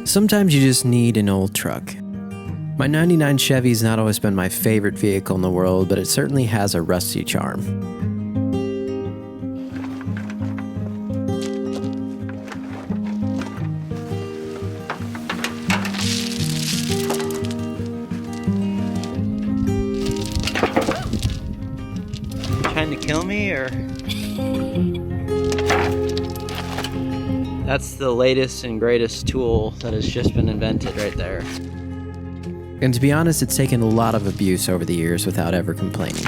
Sometimes you just need an old truck. My 99 Chevy's not always been my favorite vehicle in the world, but it certainly has a rusty charm. Trying to kill me, or? That's the latest and greatest tool that has just been invented right there. And to be honest, it's taken a lot of abuse over the years without ever complaining.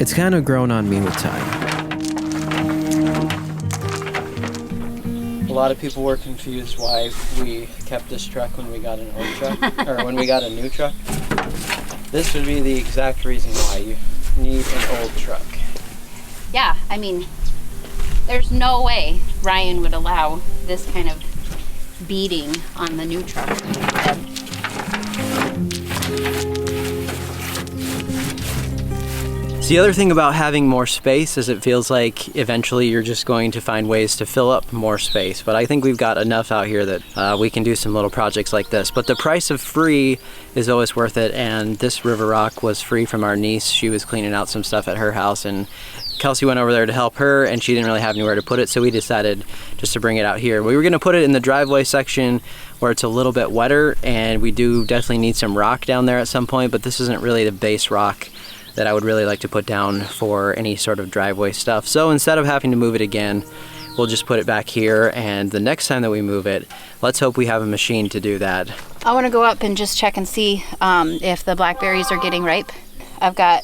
It's kind of grown on me with time. A lot of people were confused why we kept this truck when we got an old truck, or when we got a new truck. This would be the exact reason why you need an old truck. Yeah, I mean, there's no way Ryan would allow this kind of beating on the new truck. So the other thing about having more space is it feels like eventually you're just going to find ways to fill up more space. But I think we've got enough out here that we can do some little projects like this. But the price of free is always worth it. And this river rock was free from our niece. She was cleaning out some stuff at her house, and Kelsey went over there to help her, and she didn't really have anywhere to put it, so we decided just to bring it out here. We were gonna put it in the driveway section where it's a little bit wetter, and we do definitely need some rock down there at some point, but this isn't really the base rock that I would really like to put down for any sort of driveway stuff. So instead of having to move it again, we'll just put it back here, and the next time that we move it, let's hope we have a machine to do that. I want to go up and just check and see if the blackberries are getting ripe. I've got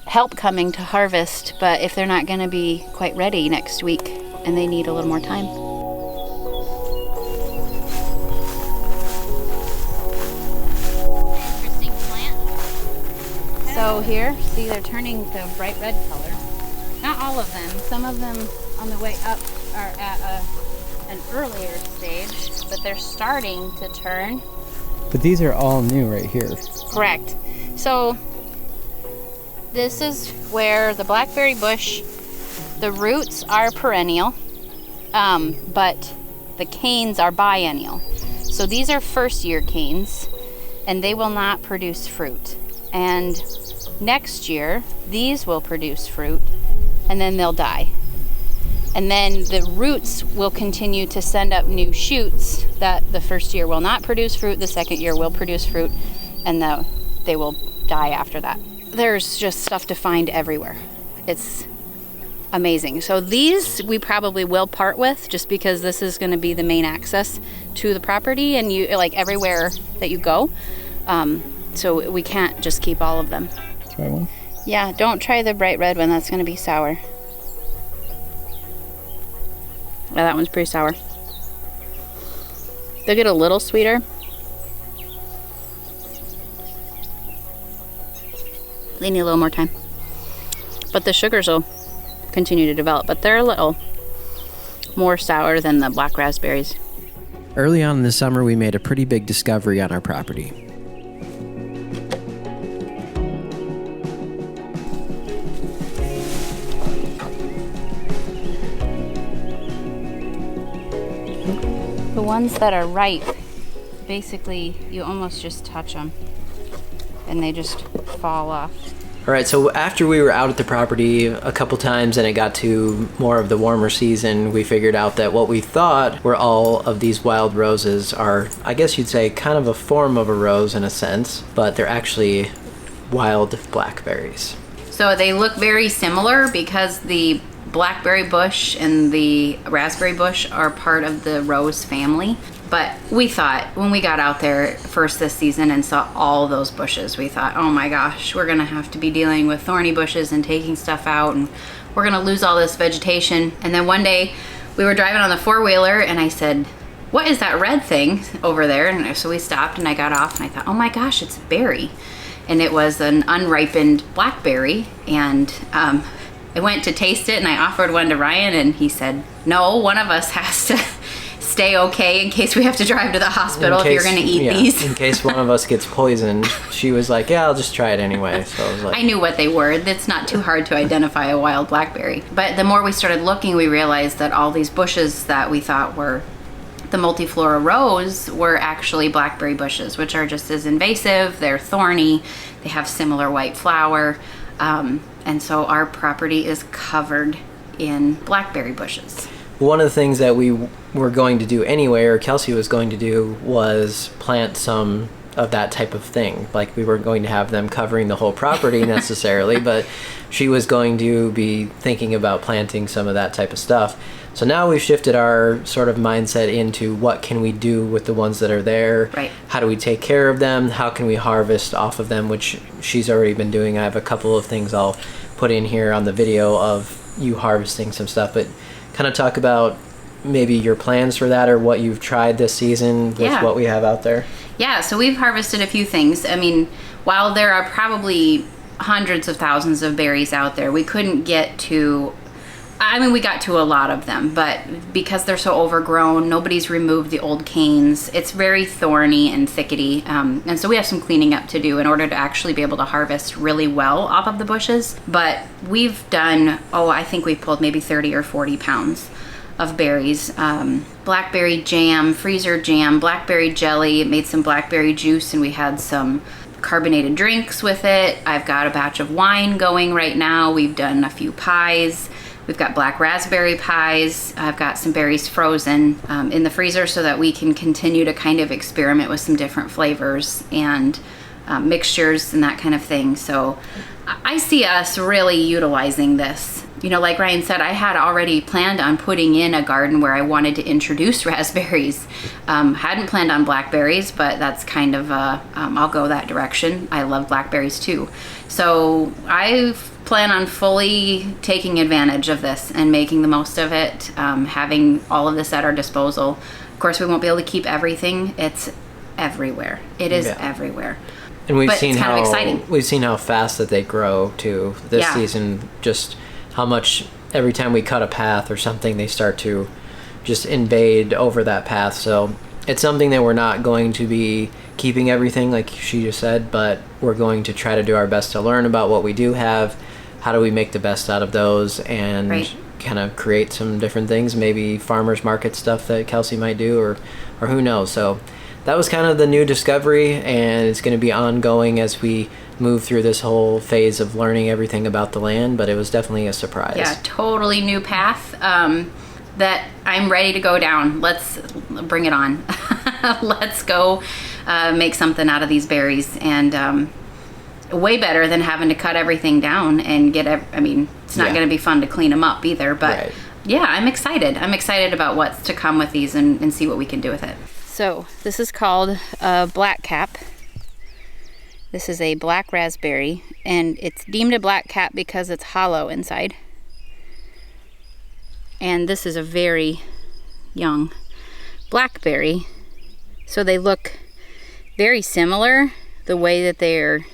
help coming to harvest, but if they're not going to be quite ready next week and they need a little more time. Interesting plant. So here, see, they're turning the bright red color. Not all of them. Some of them on the way up are at an earlier stage, but they're starting to turn. But these are all new right here. Correct. So this is where the blackberry bush, the roots are perennial, but the canes are biennial. So these are first year canes, and they will not produce fruit. And next year, these will produce fruit, and then they'll die. And then the roots will continue to send up new shoots that the first year will not produce fruit, the second year will produce fruit, and they will die after that. There's just stuff to find everywhere. It's amazing. So these we probably will part with, just because this is going to be the main access to the property, and you like everywhere that you go. So we can't just keep all of them. Try one? Yeah, don't try the bright red one. That's going to be sour. Yeah, that one's pretty sour. They'll get a little sweeter. They need a little more time. But the sugars will continue to develop, but they're a little more sour than the black raspberries. Early on in the summer, we made a pretty big discovery on our property. The ones that are ripe, basically you almost just touch them and they just fall off. All right, so after we were out at the property a couple times and it got to more of the warmer season, we figured out that what we thought were all of these wild roses are, I guess you'd say, kind of a form of a rose in a sense, but they're actually wild blackberries. So they look very similar because the blackberry bush and the raspberry bush are part of the rose family. But we thought, when we got out there first this season and saw all those bushes, we thought, oh my gosh, we're gonna have to be dealing with thorny bushes and taking stuff out, and we're gonna lose all this vegetation. And then one day we were driving on the four-wheeler and I said, what is that red thing over there? And so we stopped and I got off and I thought, oh my gosh, it's a berry. And it was an unripened blackberry. And I went to taste it and I offered one to Ryan and he said, no, one of us has to stay okay in case we have to drive to the hospital if you're gonna eat these. In case one of us gets poisoned. She was like, yeah, I'll just try it anyway. So I was like, I knew what they were. It's not too hard to identify a wild blackberry. But the more we started looking, we realized that all these bushes that we thought were The multiflora rows were actually blackberry bushes, which are just as invasive. They're thorny. They have similar white flower. And so our property is covered in blackberry bushes. One of the things that we were going to do anyway, or Kelsey was going to do, was plant some of that type of thing. Like, we weren't going to have them covering the whole property necessarily, but she was going to be thinking about planting some of that type of stuff. So now we've shifted our sort of mindset into what can we do with the ones that are there? Right. How do we take care of them? How can we harvest off of them, which she's already been doing. I have a couple of things I'll put in here on the video of you harvesting some stuff, but kind of talk about maybe your plans for that or what you've tried this season with what we have out there. Yeah, so we've harvested a few things. I mean, while there are probably hundreds of thousands of berries out there, we couldn't get to, I mean, we got to a lot of them, but because they're so overgrown, nobody's removed the old canes. It's very thorny and thickety, and so we have some cleaning up to do in order to actually be able to harvest really well off of the bushes. But we've done, I think we've pulled maybe 30 or 40 pounds of berries. Blackberry jam, freezer jam, blackberry jelly, made some blackberry juice, and we had some carbonated drinks with it. I've got a batch of wine going right now. We've done a few pies. We've got black raspberry pies. I've got some berries frozen in the freezer so that we can continue to kind of experiment with some different flavors and mixtures and that kind of thing. So I see us really utilizing this. You know, like Ryan said, I had already planned on putting in a garden where I wanted to introduce raspberries. Hadn't planned on blackberries, but that's kind of, I'll go that direction. I love blackberries too. So I plan on fully taking advantage of this and making the most of it, having all of this at our disposal. Of course, we won't be able to keep everything. It's everywhere. It is everywhere. And we've But seen it's kind how of exciting. we've seen how fast that they grow too this season. Just how much every time we cut a path or something, they start to just invade over that path. So it's something that we're not going to be keeping everything like she just said, but we're going to try to do our best to learn about what we do have. How do we make the best out of those and kind of create some different things, maybe farmers market stuff that Kelsey might do, or who knows. So that was kind of the new discovery, and it's going to be ongoing as we move through this whole phase of learning everything about the land, but it was definitely a surprise. Yeah, totally new path that I'm ready to go down. Let's bring it on. Let's go make something out of these berries, and way better than having to cut everything down and get, it's not going to be fun to clean them up either, but yeah, I'm excited. I'm excited about what's to come with these and see what we can do with it. So this is called a black cap. This is a black raspberry, and it's deemed a black cap because it's hollow inside. And this is a very young blackberry. So they look very similar, the way that they're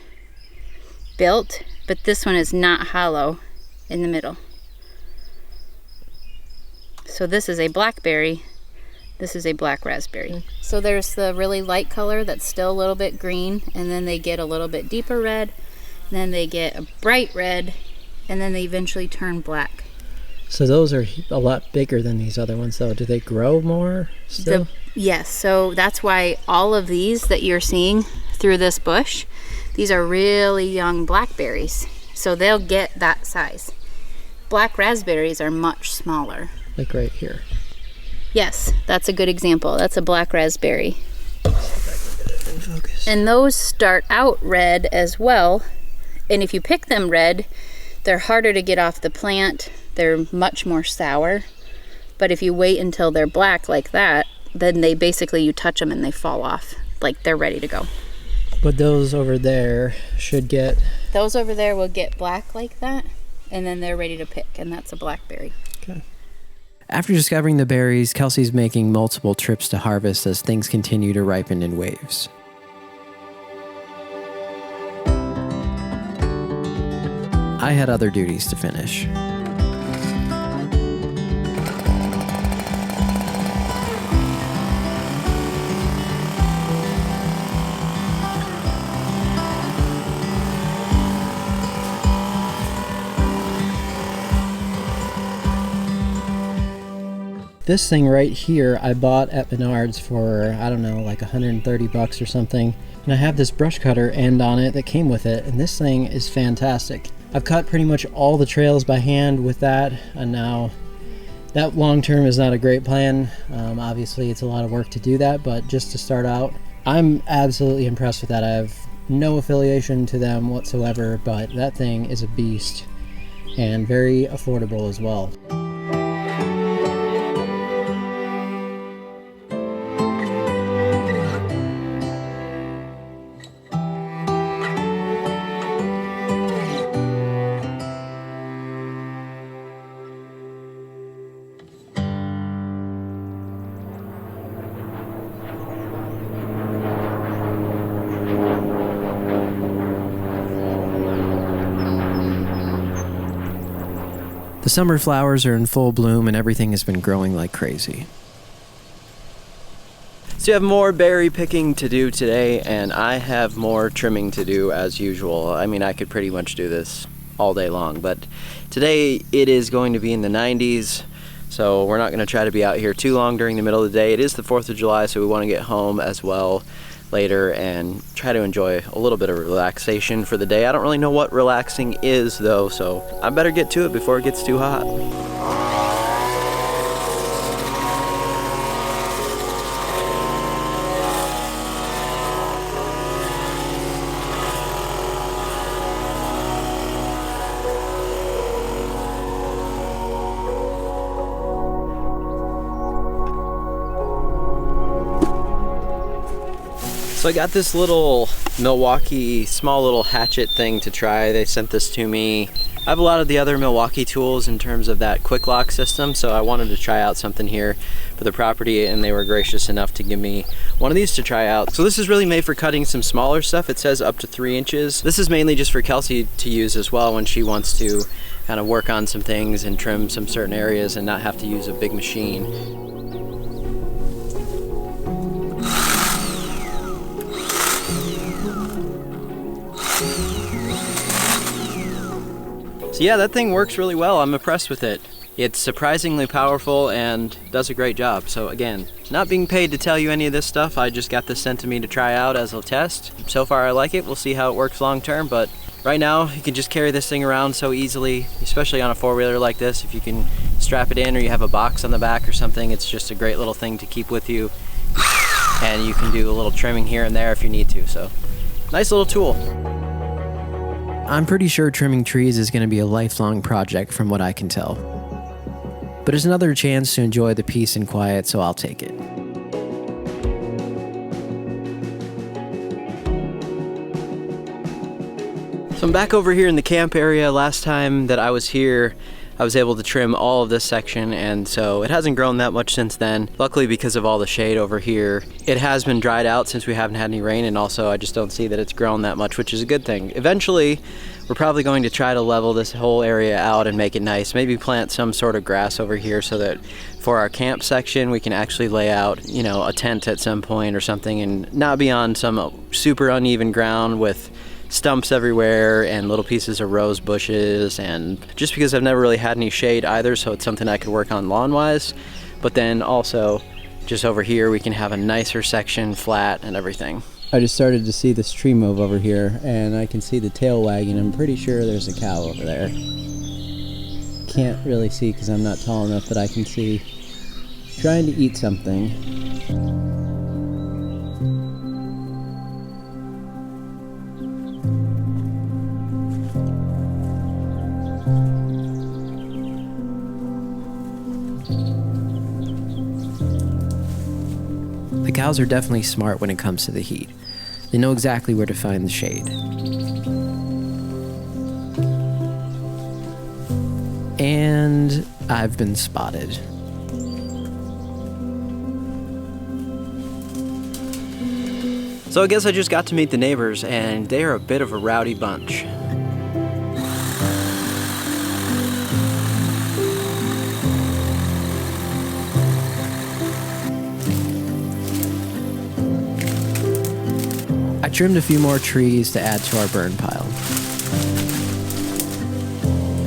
built, but this one is not hollow in the middle. So this is a blackberry. This is a black raspberry. So there's the really light color that's still a little bit green, and then they get a little bit deeper red, and then they get a bright red, and then they eventually turn black. So those are a lot bigger than these other ones, though. Do they grow more still? Yes, so that's why all of these that you're seeing through this bush, these are really young blackberries. So they'll get that size. Black raspberries are much smaller. Like right here. Yes, that's a good example. That's a black raspberry. And those start out red as well. And if you pick them red, they're harder to get off the plant. They're much more sour. But if you wait until they're black like that, then they basically, you touch them and they fall off. Like they're ready to go. But those over there should get... Those over there will get black like that, and then they're ready to pick, and that's a blackberry. Okay. After discovering the berries, Kelsey's making multiple trips to harvest as things continue to ripen in waves. I had other duties to finish. This thing right here I bought at Menards for, I don't know, like 130 bucks or something. And I have this brush cutter end on it that came with it, and this thing is fantastic. I've cut pretty much all the trails by hand with that, and now that long term is not a great plan. Obviously it's a lot of work to do that, but just to start out, I'm absolutely impressed with that. I have no affiliation to them whatsoever, but that thing is a beast and very affordable as well. The summer flowers are in full bloom and everything has been growing like crazy. So you have more berry picking to do today, and I have more trimming to do as usual. I mean, I could pretty much do this all day long, but today it is going to be in the 90s, so we're not going to try to be out here too long during the middle of the day. It is the 4th of July, so we want to get home as well later and try to enjoy a little bit of relaxation for the day. I don't really know what relaxing is though, so I better get to it before it gets too hot. So I got this little Milwaukee small little hatchet thing to try. They sent this to me. I have a lot of the other Milwaukee tools in terms of that quick lock system, so I wanted to try out something here for the property, and they were gracious enough to give me one of these to try out. So this is really made for cutting some smaller stuff. It says up to 3 inches. This is mainly just for Kelsey to use as well when she wants to kind of work on some things and trim some certain areas and not have to use a big machine. So yeah, that thing works really well. I'm impressed with it. It's surprisingly powerful and does a great job. So again, not being paid to tell you any of this stuff. I just got this sent to me to try out as a test. So far I like it. We'll see how it works long term, but right now you can just carry this thing around so easily, especially on a four-wheeler like this. If you can strap it in or you have a box on the back or something, it's just a great little thing to keep with you. And you can do a little trimming here and there if you need to. So nice little tool. I'm pretty sure trimming trees is going to be a lifelong project from what I can tell. But it's another chance to enjoy the peace and quiet, so I'll take it. So I'm back over here in the camp area. Last time that I was here, I was able to trim all of this section, and so it hasn't grown that much since then. Luckily, because of all the shade over here, it has been dried out since we haven't had any rain, and also I just don't see that it's grown that much, which is a good thing. Eventually, we're probably going to try to level this whole area out and make it nice. Maybe plant some sort of grass over here so that for our camp section, we can actually lay out, you know, a tent at some point or something and not be on some super uneven ground with stumps everywhere and little pieces of rose bushes, and just because I've never really had any shade either, so it's something I could work on lawn wise. But then also just over here we can have a nicer section, flat and everything. I just started to see this tree move over here and I can see the tail wagging. I'm pretty sure there's a cow over there. Can't really see because I'm not tall enough that I can see. Trying to eat something. The cows are definitely smart when it comes to the heat. They know exactly where to find the shade. And I've been spotted. So I guess I just got to meet the neighbors, and they are a bit of a rowdy bunch. I trimmed a few more trees to add to our burn pile.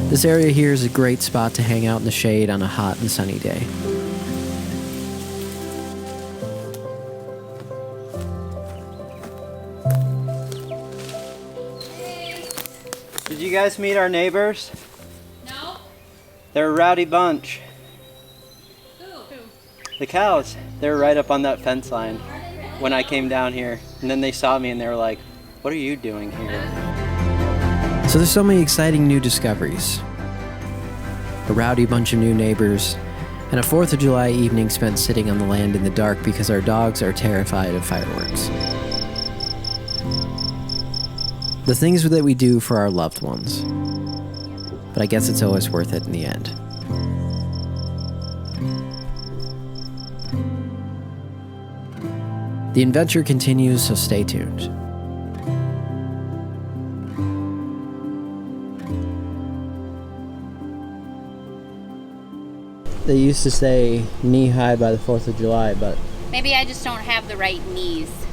This area here is a great spot to hang out in the shade on a hot and sunny day. you guys meet our neighbors? No? They're a rowdy bunch. Who? The cows. They're right up on that fence line when I came down here. And then they saw me and they were like, what are you doing here? So there's so many exciting new discoveries. A rowdy bunch of new neighbors, and a 4th of July evening spent sitting on the land in the dark because our dogs are terrified of fireworks. The things that we do for our loved ones. But I guess it's always worth it in the end. The adventure continues, so stay tuned. They used to say knee high by the 4th of July, but Maybe I just don't have the right knees.